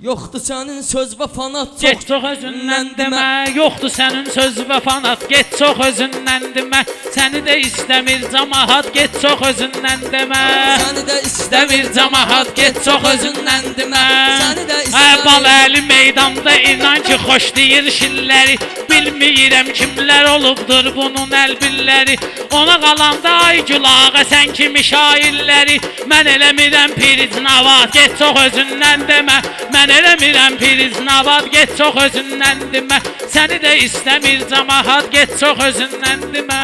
Yoxdur sənin söz və fanat Get çox özündən demə, yoxdur sənin söz və fanat. Get çox özündən demə, səni də istəmir camaat. Get çox özündən demə, Səni də istəmir camaat. Get çox özündən demə. Səni də Bal əli meydanda inan ki xoş deyir şilləri. Bilmirəm kimlər olubdur bunun əlbilləri. Ona qalanda ay gülağa sən kimi şairləri. Mən eləmirəm priznavat, get çox özündən demə. Mən eləmirəm priznavat, get çox özündən demə. Səni də istəmir camaat, get çox özündən demə.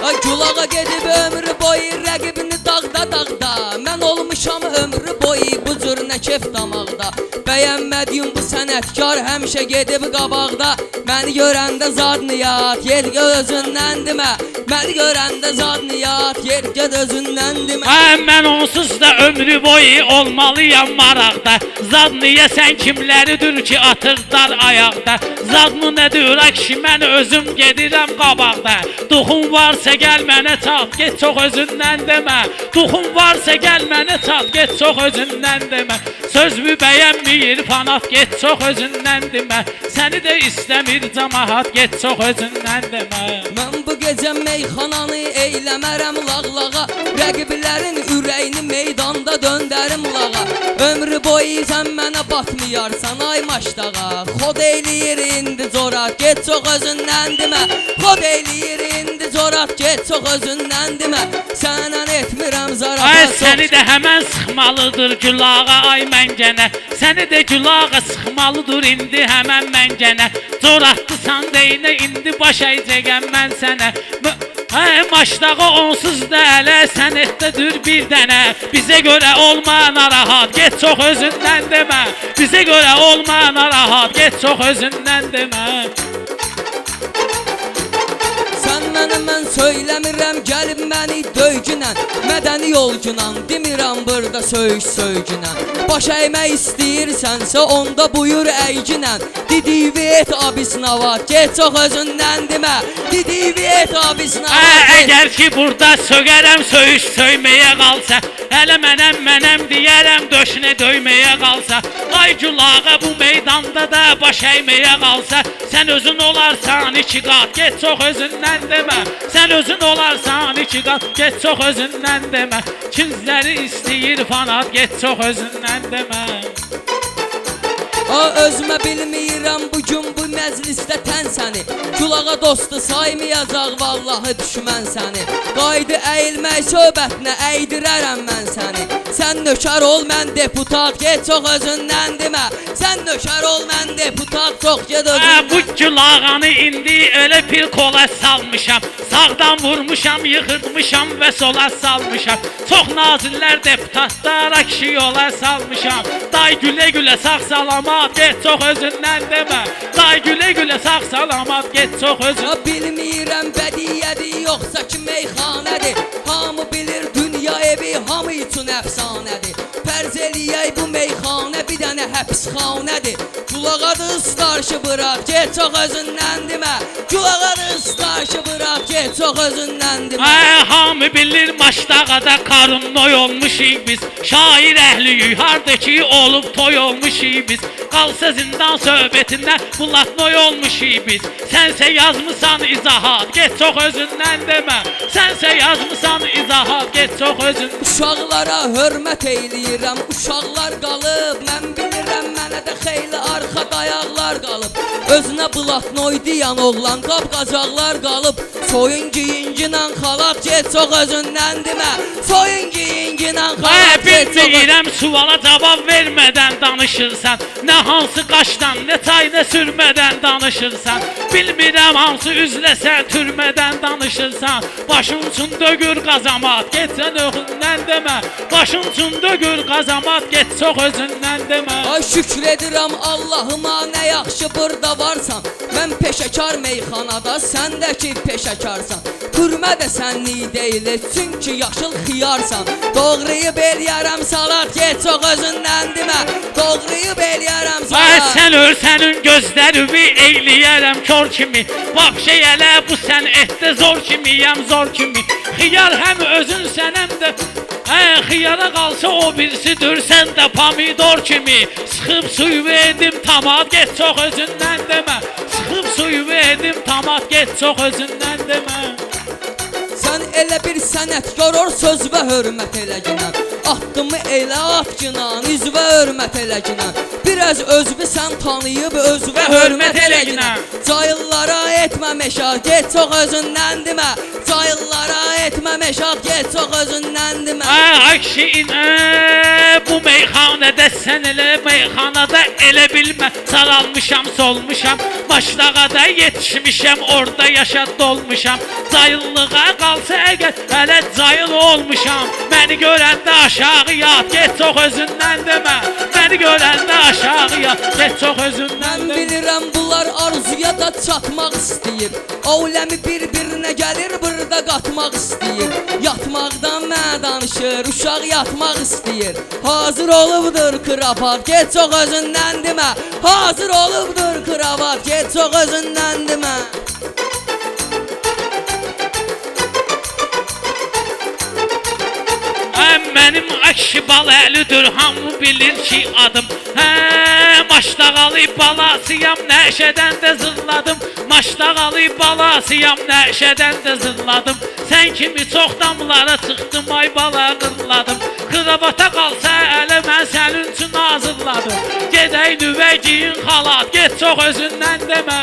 Ay gülağa gedib ömrü boyu rəqibini dağda. Mən olmuşam ömrü boyu bu cür nə kef damaqda. Bəyənmədiyim bu sənətkar həmişə gedib qabaqda. Məni görəndə zad niyat, yer özündən demə. Məni görəndə zad niyat, yer özündən demə. Mən onsuz da ömrü boyu olmalıyam maraqda. Zad niyə sən kimləridir ki atırlar ayaqda. Zadmı nədir ki mən özüm gedirəm qabaqda. Duxun varsa gəl mənə çat, get çox özündən demə. Duxun varsa gəl mənə çat, get çox özündən demə. Sözümü bəyənmir fanat, get çox özündən demə. Səni də istəmir camaat, get çox özündən demə. Mən bu gecə meyxananı eyləmərəm lağlağa. Rəqiblərin ürəyini meydanda döndərim lağa. Ömrü boyu sən mənə batmayarsan ay maşdağa. Xod eyləyir indi zorat, get çox özündən demə. Xod eyləyir indi zorat, get çox özündən demə. Sənən etmirəm zarafat. Ay səni də həmən sıxmalıdır gülağa ay məngənə. Səni də gülağa sıxmalıdır indi həmən məngənə. Zoratlısan deynə indi baş əycəgəm mən sənə. Maşdağı onsuz da ələ sənətdədir bir dənə. Bizə görə olma narahat, get çox özündən demə. Bizə görə olma narahat, get çox özündən demə. Sən mənə mən söyləmirəm, gəlib məni döygünən. Mədəni yolcunan, demirəm burada söygünən. Baş əymək istəyirsənsə onda buyur əyginən. Didivi et abisnavat, get çox özündən demə. Didivi et abisnavat. Əgər ki burada sögərəm söyüş söyməyə qalsa, hələ mənəm deyərəm döşünə döyməyə qalsa. Ay gülağa bu meydanda da baş əyməyə qalsa, sən özün olarsan iki qat, get çox özündən demə. Sən özün olarsan iki qat, get çox özündən demə. Kimləri istəyir fanat, get çox özündən demə. Özümə bilmirəm bugün bu məclisdə tən səni. Gülağa dostu saymayacaq vallahi düşmən səni. Qaydı əyilmək söhbətinə əydirərəm mən səni. Sən nökər ol mən deputat, get çox özündən demə. Sən nökər ol mən deputat, çox get özündən. Bu gülağanı indi elə bir kola salmışam. Sağdan vurmuşam, yıxırmışam və sola salmışam. Çox nazirlər deputatlara kişi yola salmışam. Day gülə-gülə sağ salamat, get çox özündən demə. Day gülə-gülə sağ salamat, get çox özündən. Bilmirəm bədiyyədir yoxsa ki meyxanədir. Hamı bilir dünya evi hamı üçün əfsanədir. Fərz eləyək bu meyxanə bir dənə həbsxanədir. Gülağadır starşı bıraq, get çox özündən demə. Gülağadır starşı bıraq, get çox özündən demə. Hamı bilir Maşdağada karın noy olmuşik biz. Şair əhliyik, harda ki olub toy olmuşik biz. Qalsa zindan söhbətindən bulat noy olmuşik biz. Sənsə yazmısan izahat, get çox özündən demə. Sənsə yazmısan izahat, get çox özündən. Uşaqlara hörmət eyləyirəm, uşaqlar qalıb. Mən bilirəm mənə də xeyli arxa dayaqlar qalıb. Özünə blatnoy deyən oğlan qab-qacaqlar qalıb. Soyun giyinginən xalaq, get çox özündən demə. Soyun giyinginən xalaq, get çox özündən. Bilmirəm suala cavab vermədən danışırsan. Nə hansı qaşdan, nə çay, nə sürmədən danışırsan. Bilmirəm hansı üzləsən, türmədən danışırsan. Başın üçün dögür qazamat, get sən özündən demə. Başın üçün dögür qazamat, get çox özündən demə. Ay şükür edirəm Allahıma, nə yaxşı burada varsan. Mən peşəkar meyxanada, sən də ki peşəkarsan. Türmə də sənlik deyil, çünki yaşıl xiyarsan. Doğrayıb eləyərəm salat, get çox özündən demə. Doğrayıb eləyərəm salat. Sən ölsənin gözlərimi eyləyərəm kör kimi. Bax şey elə bu sən etdə zor kimiyəm, zor kimi. Xiyar həm özün sən həm də Xiyara qalsa o birisidir, sən də pomidor kimi. Sıxıb suyu verdim tamat, get çox özündən demə. Sıxıb suyu verdim tamat, get çox özündən demə. Sən elə bir sənətkar ol, söz və hörmət eləginən. Atdımı elə atginan, üzvə hörmət eləginən. Biraz özvü sən tanıyıb, özvə hörmət eləginən. Cayıllara etmə meşaq, get çox özündən demə. Cayıllara etmə meşaq, get çox özündən demə. Akşin, bu meyxanədə sən elə meyxanada elə bilmə. Saralmışam, solmuşam, başlağada yetişmişəm, orada yaşa dolmuşam. Cayıllığa qalsa əgər hələ cayıl olmuşam. Məni görəndə aşağı yat, get çox özündən demə. Məni görəndə aşağı yat, get çox özündən demə. Mən bilirəm bunlar arzuya da çatmaq istəyir. Aləmi bir-birinə gəlir, burada qatmaq istəyir. Yatmaqdan mənə danışır, uşaq yatmaq istəyir. Hazır olubdur kravat, get çox özündən demə. Hazır olubdur kravat, get çox özündən demə. Mənim akşi baləlidir, hamı bilir ki adım. Maşdağalı balasıyam, nəşədən də zırladım. Maşdağalı balasıyam, nəşədən də zırladım. Sən kimi çox damlara çıxdım, ay bala qırladım. Kravata qalsa ələ mən sənin üçün hazırladım. Gedək nüvə giyin xalat, get çox özündən demə.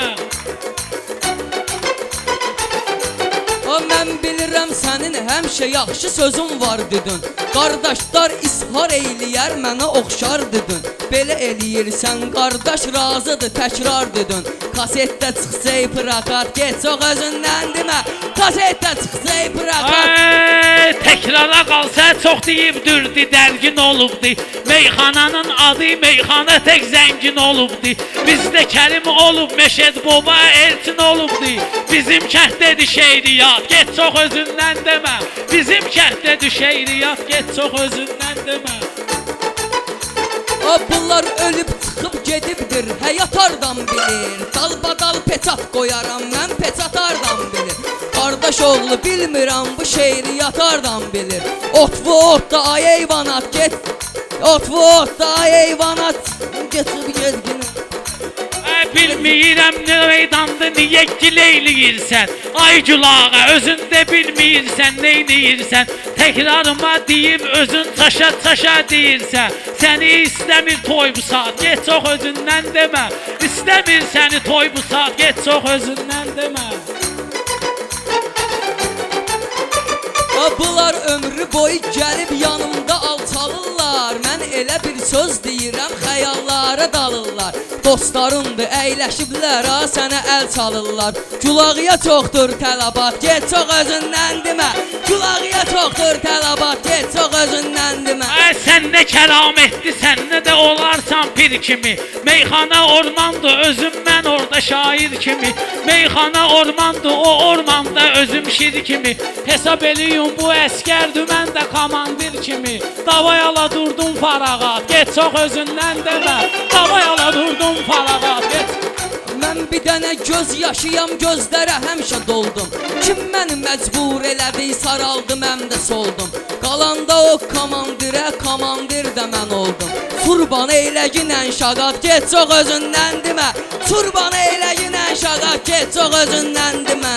Mən bilirəm sənin həmişə yaxşı sözün var dedin. Qardaşlar ishar eyləyər, mənə oxşar dedin. Belə eləyirsən, qardaş razıdır, təkrar dedin. Kasetdə çıxsa prakat, get çox özündən demə. Kasetdə çıxsa prakat. Təkrara qalsa çox deyibdürdi, dərgin olubdi. Meyxananın adı meyxana tək zəngin olubdi. Bizdə Kərim olub, Məşəd Baba Elçin olubdi. Bizim kənddə düşəyriyat, get çox özündən demə. Bizim kənddə düşəyriyat, get çox özündən demə. Bunlar ölüb çıxıb gedibdir, həyat hardan bilir. Dalbadal peçat qoyaram, mən peçat hardan bilir. Qardaş oğlu bilmirəm, bu şeiriyyat hardan bilir. Otvu otda ay eyvanat, get. Otvu otda ay eyvanat, getib gedgin. Bilmirəm nə meydandı, niyə gileyləyirsən? Ay Gülağa, özün də bilmirsən, neynəyirsən? Təkrarıma deyib, özün çaşa deyirsən. Səni istəmir toy bu saat, get çox özündən demə. İstəmir səni toy bu saat, get çox özündən demə. Bunlar ömrü boyu gəlib yanımda alçalırlar. Mən elə bir söz deyirəm, xəyallara dalırlar. Dostlarımdır, əyləşiblər, sənə əl çalırlar. Gülağıya çoxdur tələbat, get çox özündən demə. Gülağıya çoxdur tələbat, get çox özündən demə. Sən nə kəramətli, sən nə də olarsan pir kimi. Meyxana ormandır, özüm mən orada şair kimi. Meyxana ormandır, o ormanda özüm şir kimi. Hesab eləyim bu əskərdir, mən də komandir kimi. Davayala durdum farağat, get çox özündən demə. Davayala durdum farağat, get. Mən bir dənə göz yaşıyam, gözlərə həmişə doldum. Kim məni məcbur elədi, saraldım, həm də soldum. Qalanda o komandirə, komandir də mən oldum. Turban eyləginən şaqat, get çox özündən demə. Turban eyləginən şaqat, get çox özündən demə.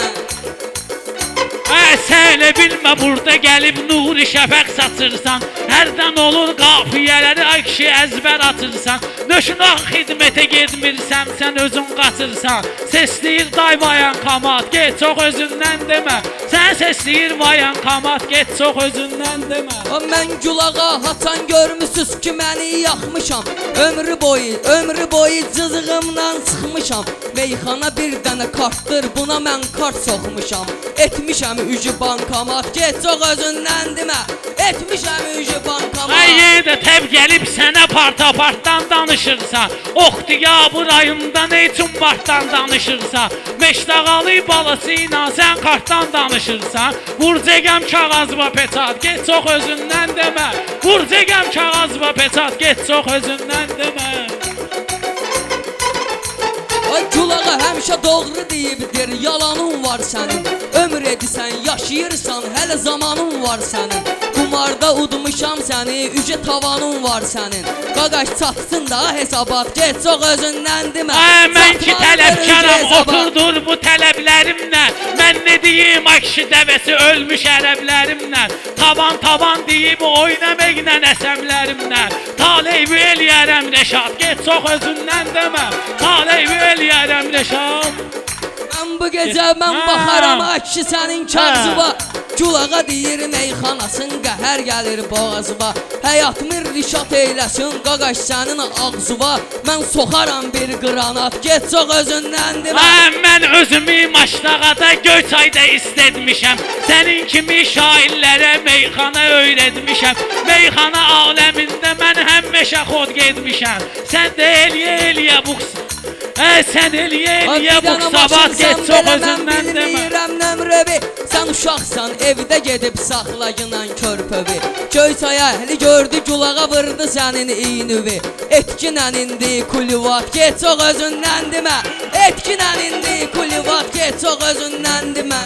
Sən elə bilmə, burada gəlib nuri şəfəq saçırsan. Hərdən olur qafiyələri, ay kişi əzbər atırsan. Nöşünaq xidmətə getmirsən, sən özün qaçırsan. Səsləyir day vayan kamat, get çox özündən demə. Sən səsləyir vayan kamat, get çox özündən demə. Mən Gülağa haçan görmüsüz ki, məni yaxmışam. Ömrü boyu cızığımdan çıxmışam. Meyxana bir dənə kartdır, buna mən kart soxmuşam. Etmişəm ücü bankamat, get çox özündən demə. Etmişəm ücü bankamat. Yenə də təb gəlib sənə parta-partdan danışırsan. Oxtiyabı rayında nə üçün partdan danışırsan? Meşdağalı balası ilə sən kartdan danışırsan. Vurcəgəm kağız və peçat, get çox özündən demə. Vurcəgəm kağız və peçat, get çox özündən demə. Ay Gülağa həmişə doğru deyibdir, yalanın var sənin. Ömür edirsən, yaşayırsan, hələ zamanın var sənin. Kumarda udmuşam səni, ücə tavanın var sənin. Qaqaş çatsın da hesabat, get çox özündən demə. Mən ki tələbkaram, oturdur bu tələblərimlə. Mən ne deyim, akşı dəvəsi ölmüş ərəblərimlə. Tavan deyib oynamaqla əsəmlərimlə. Taleyvi eləyərəm Rəşad, get çox özündən demə. Taleyvi eləyərəm Rəşad. Mən bu gecə mən baxaram akşı sənin kağzıva. Gülağa deyir meyxanasın, qəhər gəlir boğazıva. Həyatımı rişat eyləsin, qaqaş sənin ağzıva. Mən soxaram bir qranat, get çox özündən demə. Mən özümü Maşdağada, Göyçayda istətmişəm. Sənin kimi şairlərə meyxana öyrətmişəm. Meyxana aləmində mən həmişə xod getmişəm. Sən də eləyə buks. Sən eləyə buksabat, get çox özündən demə. Bilmirəm nömrəvi, sən uşaqsan, evdə gedib saxlayınan körpövi. Göyçaya əhli gördü, Gülağa vırdı sənin iynüvi. Etkinən indi kulüvat, get çox özündən demə. Etkinən indi kulüvat, get çox özündən demə.